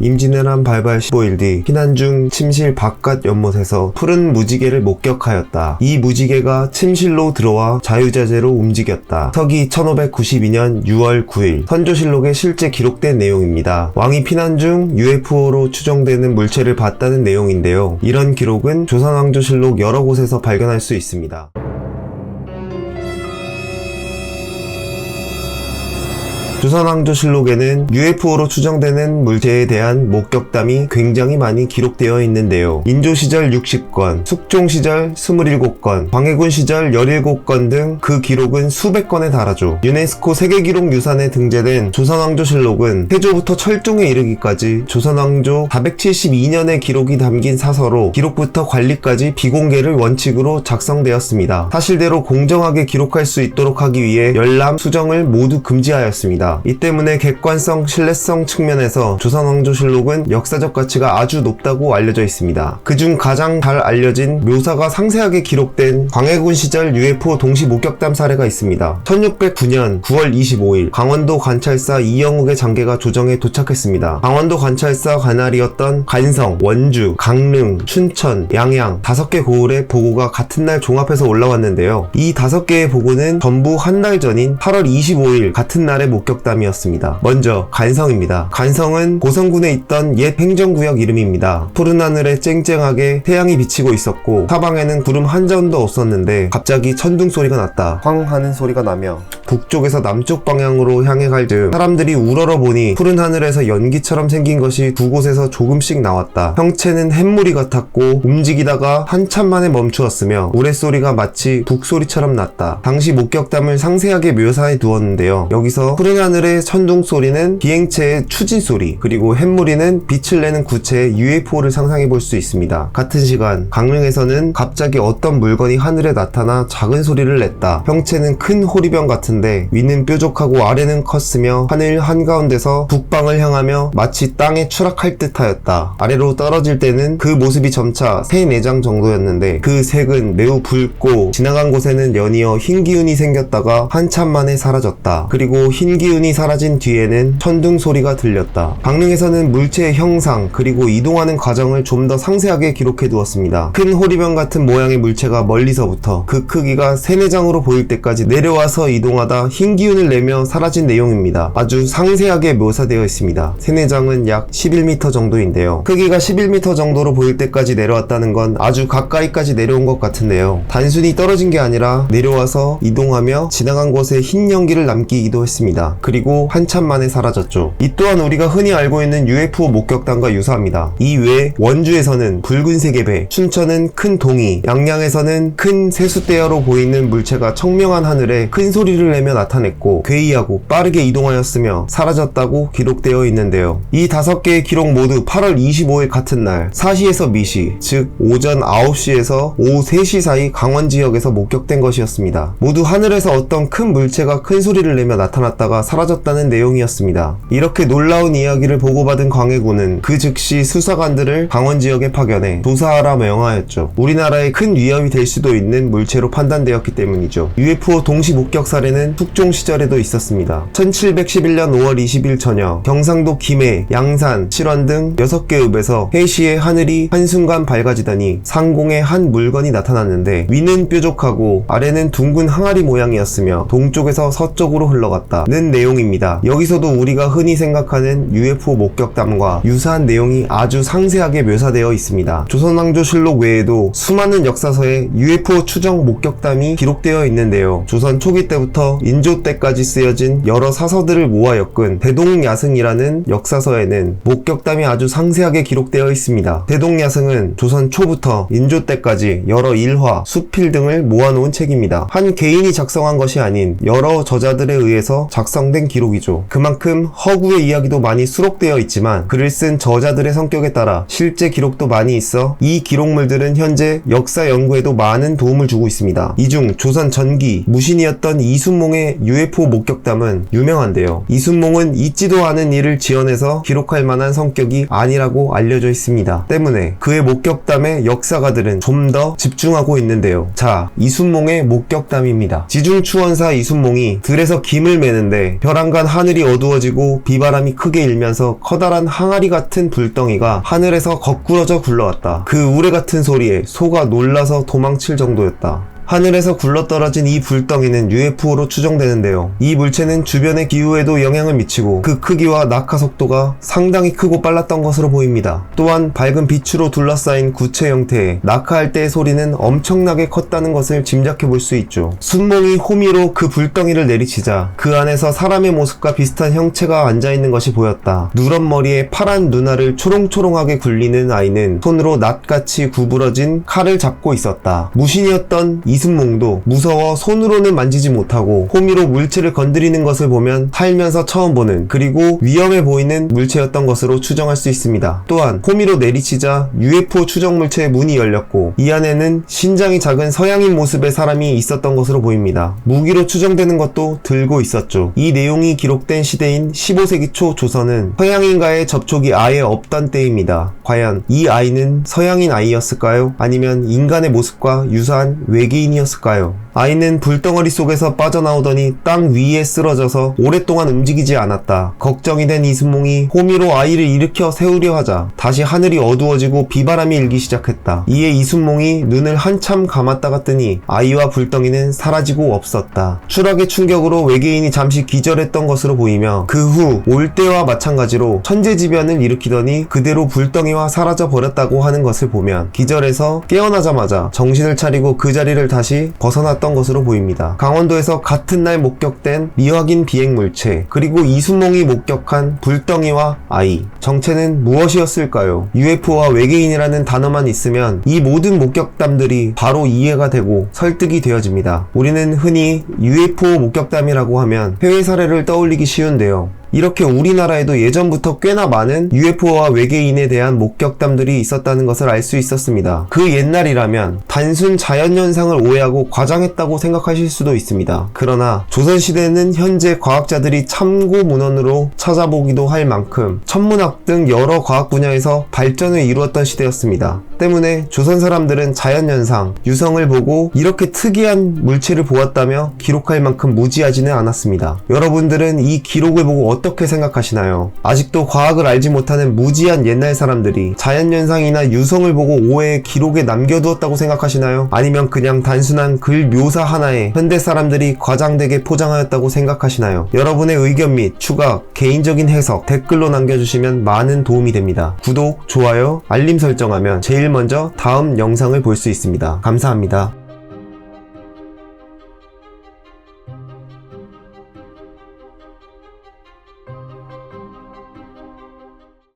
임진왜란 발발 15일 뒤 피난 중 침실 바깥 연못에서 푸른 무지개를 목격하였다. 이 무지개가 침실로 들어와 자유자재로 움직였다. 서기 1592년 6월 9일 선조실록에 실제 기록된 내용입니다. 왕이 피난 중 UFO로 추정되는 물체를 봤다는 내용인데요. 이런 기록은 조선왕조실록 여러 곳에서 발견할 수 있습니다. 조선왕조실록에는 UFO로 추정되는 물체에 대한 목격담이 굉장히 많이 기록되어 있는데요. 인조시절 60건, 숙종시절 27건, 광해군 시절 17건 등 그 기록은 수백 건에 달하죠. 유네스코 세계기록 유산에 등재된 조선왕조실록은 태조부터 철종에 이르기까지 조선왕조 472년의 기록이 담긴 사서로 기록부터 관리까지 비공개를 원칙으로 작성되었습니다. 사실대로 공정하게 기록할 수 있도록 하기 위해 열람, 수정을 모두 금지하였습니다. 이 때문에 객관성, 신뢰성 측면에서 조선왕조실록은 역사적 가치가 아주 높다고 알려져 있습니다. 그중 가장 잘 알려진 묘사가 상세하게 기록된 광해군 시절 UFO 동시 목격담 사례가 있습니다. 1609년 9월 25일 강원도 관찰사 이영욱의 장계가 조정에 도착했습니다. 강원도 관찰사 관할이었던 간성, 원주, 강릉, 춘천, 양양 5개 고을의 보고가 같은 날 종합해서 올라왔는데요. 이 5개의 보고는 전부 한 달 전인 8월 25일 같은 날에 목격담이었습니다. 먼저 간성입니다. 간성은 고성군에 있던 옛 행정구역 이름입니다. 푸른 하늘에 쨍쨍하게 태양이 비치고 있었고 사방에는 구름 한 점도 없었는데 갑자기 천둥 소리가 났다. 쾅 하는 소리가 나며 북쪽에서 남쪽 방향으로 향해 갈 즈음 사람들이 우러러 보니 푸른 하늘에서 연기처럼 생긴 것이 두 곳에서 조금씩 나왔다. 형체는 햇무리 같았고 움직이다가 한참 만에 멈추었으며 우레소리가 마치 북소리처럼 났다. 당시 목격담을 상세하게 묘사해 두었는데요. 여기서 푸른 하늘의 천둥 소리는 비행체의 추진 소리, 그리고 햇무리는 빛을 내는 구체의 UFO를 상상해 볼 수 있습니다. 같은 시간 강릉에서는 갑자기 어떤 물건이 하늘에 나타나 작은 소리를 냈다. 형체는 큰 호리병 같은데 위는 뾰족하고 아래는 컸으며 하늘 한가운데서 북방을 향하며 마치 땅에 추락할 듯 하였다. 아래로 떨어질 때는 그 모습이 점차 3-4장 정도였는데 그 색은 매우 붉고 지나간 곳에는 연이어 흰 기운이 생겼다가 한참 만에 사라졌다. 그리고 흰 기운이 사라진 뒤에는 천둥 소리가 들렸다. 강릉에서는 물체의 형상 그리고 이동하는 과정을 좀 더 상세하게 기록해 두었습니다. 큰 호리병 같은 모양의 물체가 멀리서부터 그 크기가 3-4장으로 보일 때까지 내려와서 이동하다 흰 기운을 내며 사라진 내용입니다. 아주 상세하게 묘사되어 있습니다. 3-4장은 약 11m 정도인데요. 크기가 11m 정도로 보일 때까지 내려왔다는 건 아주 가까이까지 내려온 것 같은데요. 단순히 떨어진 게 아니라 내려와서 이동하며 지나간 곳에 흰 연기를 남기기도 했습니다. 그리고 한참 만에 사라졌죠. 이 또한 우리가 흔히 알고 있는 UFO 목격담과 유사합니다. 이 외에 원주에서는 붉은색의 배, 춘천은 큰 동이, 양양에서는 큰 세숫대야로 보이는 물체가 청명한 하늘에 큰 소리를 내며 나타냈고 괴이하고 빠르게 이동하였으며 사라졌다고 기록되어 있는데요. 이 5개의 기록 모두 8월 25일 같은 날 4시에서 미시, 즉 오전 9시에서 오후 3시 사이 강원 지역에서 목격된 것이었습니다. 모두 하늘에서 어떤 큰 물체가 큰 소리를 내며 나타났다가 사라졌다는 내용이었습니다. 이렇게 놀라운 이야기를 보고받은 광해군은 그 즉시 수사관들을 강원 지역에 파견해 조사하라 명하였죠. 우리나라에 큰 위협이 될 수도 있는 물체로 판단되었기 때문이죠. UFO 동시 목격 사례는 숙종 시절에도 있었습니다. 1711년 5월 20일 저녁 경상도 김해, 양산, 칠원 등 6개 읍에서 해시에 하늘이 한순간 밝아지더니 상공에 한 물건이 나타났는데 위는 뾰족하고 아래는 둥근 항아리 모양이었으며 동쪽에서 서쪽으로 흘러갔다는 내용입니다. 여기서도 우리가 흔히 생각하는 UFO 목격담과 유사한 내용이 아주 상세하게 묘사되어 있습니다. 조선왕조실록 외에도 수많은 역사서에 UFO 추정 목격담이 기록되어 있는데요. 조선 초기 때부터 인조 때까지 쓰여진 여러 사서들을 모아 엮은 대동야승이라는 역사서에는 목격담이 아주 상세하게 기록되어 있습니다. 대동야승은 조선 초부터 인조 때까지 여러 일화, 수필 등을 모아놓은 책입니다. 한 개인이 작성한 것이 아닌 여러 저자들에 의해서 작성된 기록이죠. 그만큼 허구의 이야기도 많이 수록되어 있지만 글을 쓴 저자들의 성격에 따라 실제 기록도 많이 있어 이 기록물들은 현재 역사 연구에도 많은 도움을 주고 있습니다. 이 중 조선 전기 무신이었던 이순몽의 UFO 목격담은 유명한데요. 이순몽은 있지도 않은 일을 지어내서 기록할 만한 성격이 아니라고 알려져 있습니다. 때문에 그의 목격담에 역사가들은 좀 더 집중하고 있는데요. 자, 이순몽의 목격담입니다. 지중추원사 이순몽이 들에서 김을 매는데 벼랑간 하늘이 어두워지고 비바람이 크게 일면서 커다란 항아리 같은 불덩이가 하늘에서 거꾸러져 굴러왔다. 그 우레 같은 소리에 소가 놀라서 도망칠 정도였다. 하늘에서 굴러떨어진 이 불덩이는 UFO로 추정되는데요. 이 물체는 주변의 기후에도 영향을 미치고 그 크기와 낙하 속도가 상당히 크고 빨랐던 것으로 보입니다. 또한 밝은 빛으로 둘러싸인 구체 형태의 낙하할 때의 소리는 엄청나게 컸다는 것을 짐작해 볼 수 있죠. 순몽이 호미로 그 불덩이를 내리치자 그 안에서 사람의 모습과 비슷한 형체가 앉아있는 것이 보였다. 누런 머리에 파란 눈알을 초롱초롱하게 굴리는 아이는 손으로 낫같이 구부러진 칼을 잡고 있었다. 무신이었던 이순몽도 무서워 손으로는 만지지 못하고 호미로 물체를 건드리는 것을 보면 살면서 처음 보는, 그리고 위험해 보이는 물체였던 것으로 추정할 수 있습니다. 또한 호미로 내리치자 UFO 추정 물체의 문이 열렸고 이 안에는 신장이 작은 서양인 모습의 사람이 있었던 것으로 보입니다. 무기로 추정되는 것도 들고 있었죠. 이 내용이 기록된 시대인 15세기 초 조선은 서양인과의 접촉이 아예 없던 때입니다. 과연 이 아이는 서양인 아이였을까요? 아니면 인간의 모습과 유사한 외계인 이었을까요? 아이는 불덩어리 속에서 빠져나오더니 땅 위에 쓰러져서 오랫동안 움직이지 않았다. 걱정이 된 이순몽이 호미로 아이를 일으켜 세우려 하자 다시 하늘이 어두워지고 비바람이 일기 시작했다. 이에 이순몽이 눈을 한참 감았다가 뜨니 아이와 불덩이는 사라지고 없었다. 추락의 충격으로 외계인이 잠시 기절했던 것으로 보이며 그 후 올 때와 마찬가지로 천재지변을 일으키더니 그대로 불덩이와 사라져 버렸다고 하는 것을 보면 기절해서 깨어나자마자 정신을 차리고 그 자리를 다시 벗어났던 것으로 보입니다. 강원도에서 같은 날 목격된 미확인 비행 물체, 그리고 이순몽이 목격한 불덩이와 아이, 정체는 무엇이었을까요? UFO와 외계인이라는 단어만 있으면 이 모든 목격담들이 바로 이해가 되고 설득이 되어집니다. 우리는 흔히 UFO 목격담이라고 하면 해외 사례를 떠올리기 쉬운데요. 이렇게 우리나라에도 예전부터 꽤나 많은 UFO와 외계인에 대한 목격담들이 있었다는 것을 알 수 있었습니다. 그 옛날이라면 단순 자연현상을 오해하고 과장했다고 생각하실 수도 있습니다. 그러나 조선시대는 현재 과학자들이 참고 문헌으로 찾아보기도 할 만큼 천문학 등 여러 과학 분야에서 발전을 이루었던 시대였습니다. 때문에 조선 사람들은 자연현상, 유성을 보고 이렇게 특이한 물체를 보았다며 기록할 만큼 무지하지는 않았습니다. 여러분들은 이 기록을 보고 어떻게 생각하시나요? 아직도 과학을 알지 못하는 무지한 옛날 사람들이 자연현상이나 유성을 보고 오해의 기록에 남겨두었다고 생각하시나요? 아니면 그냥 단순한 글 묘사 하나에 현대 사람들이 과장되게 포장하였다고 생각하시나요? 여러분의 의견 및 추각, 개인적인 해석 댓글로 남겨주시면 많은 도움이 됩니다. 구독, 좋아요, 알림 설정하면 제일 먼저 다음 영상을 볼 수 있습니다. 감사합니다.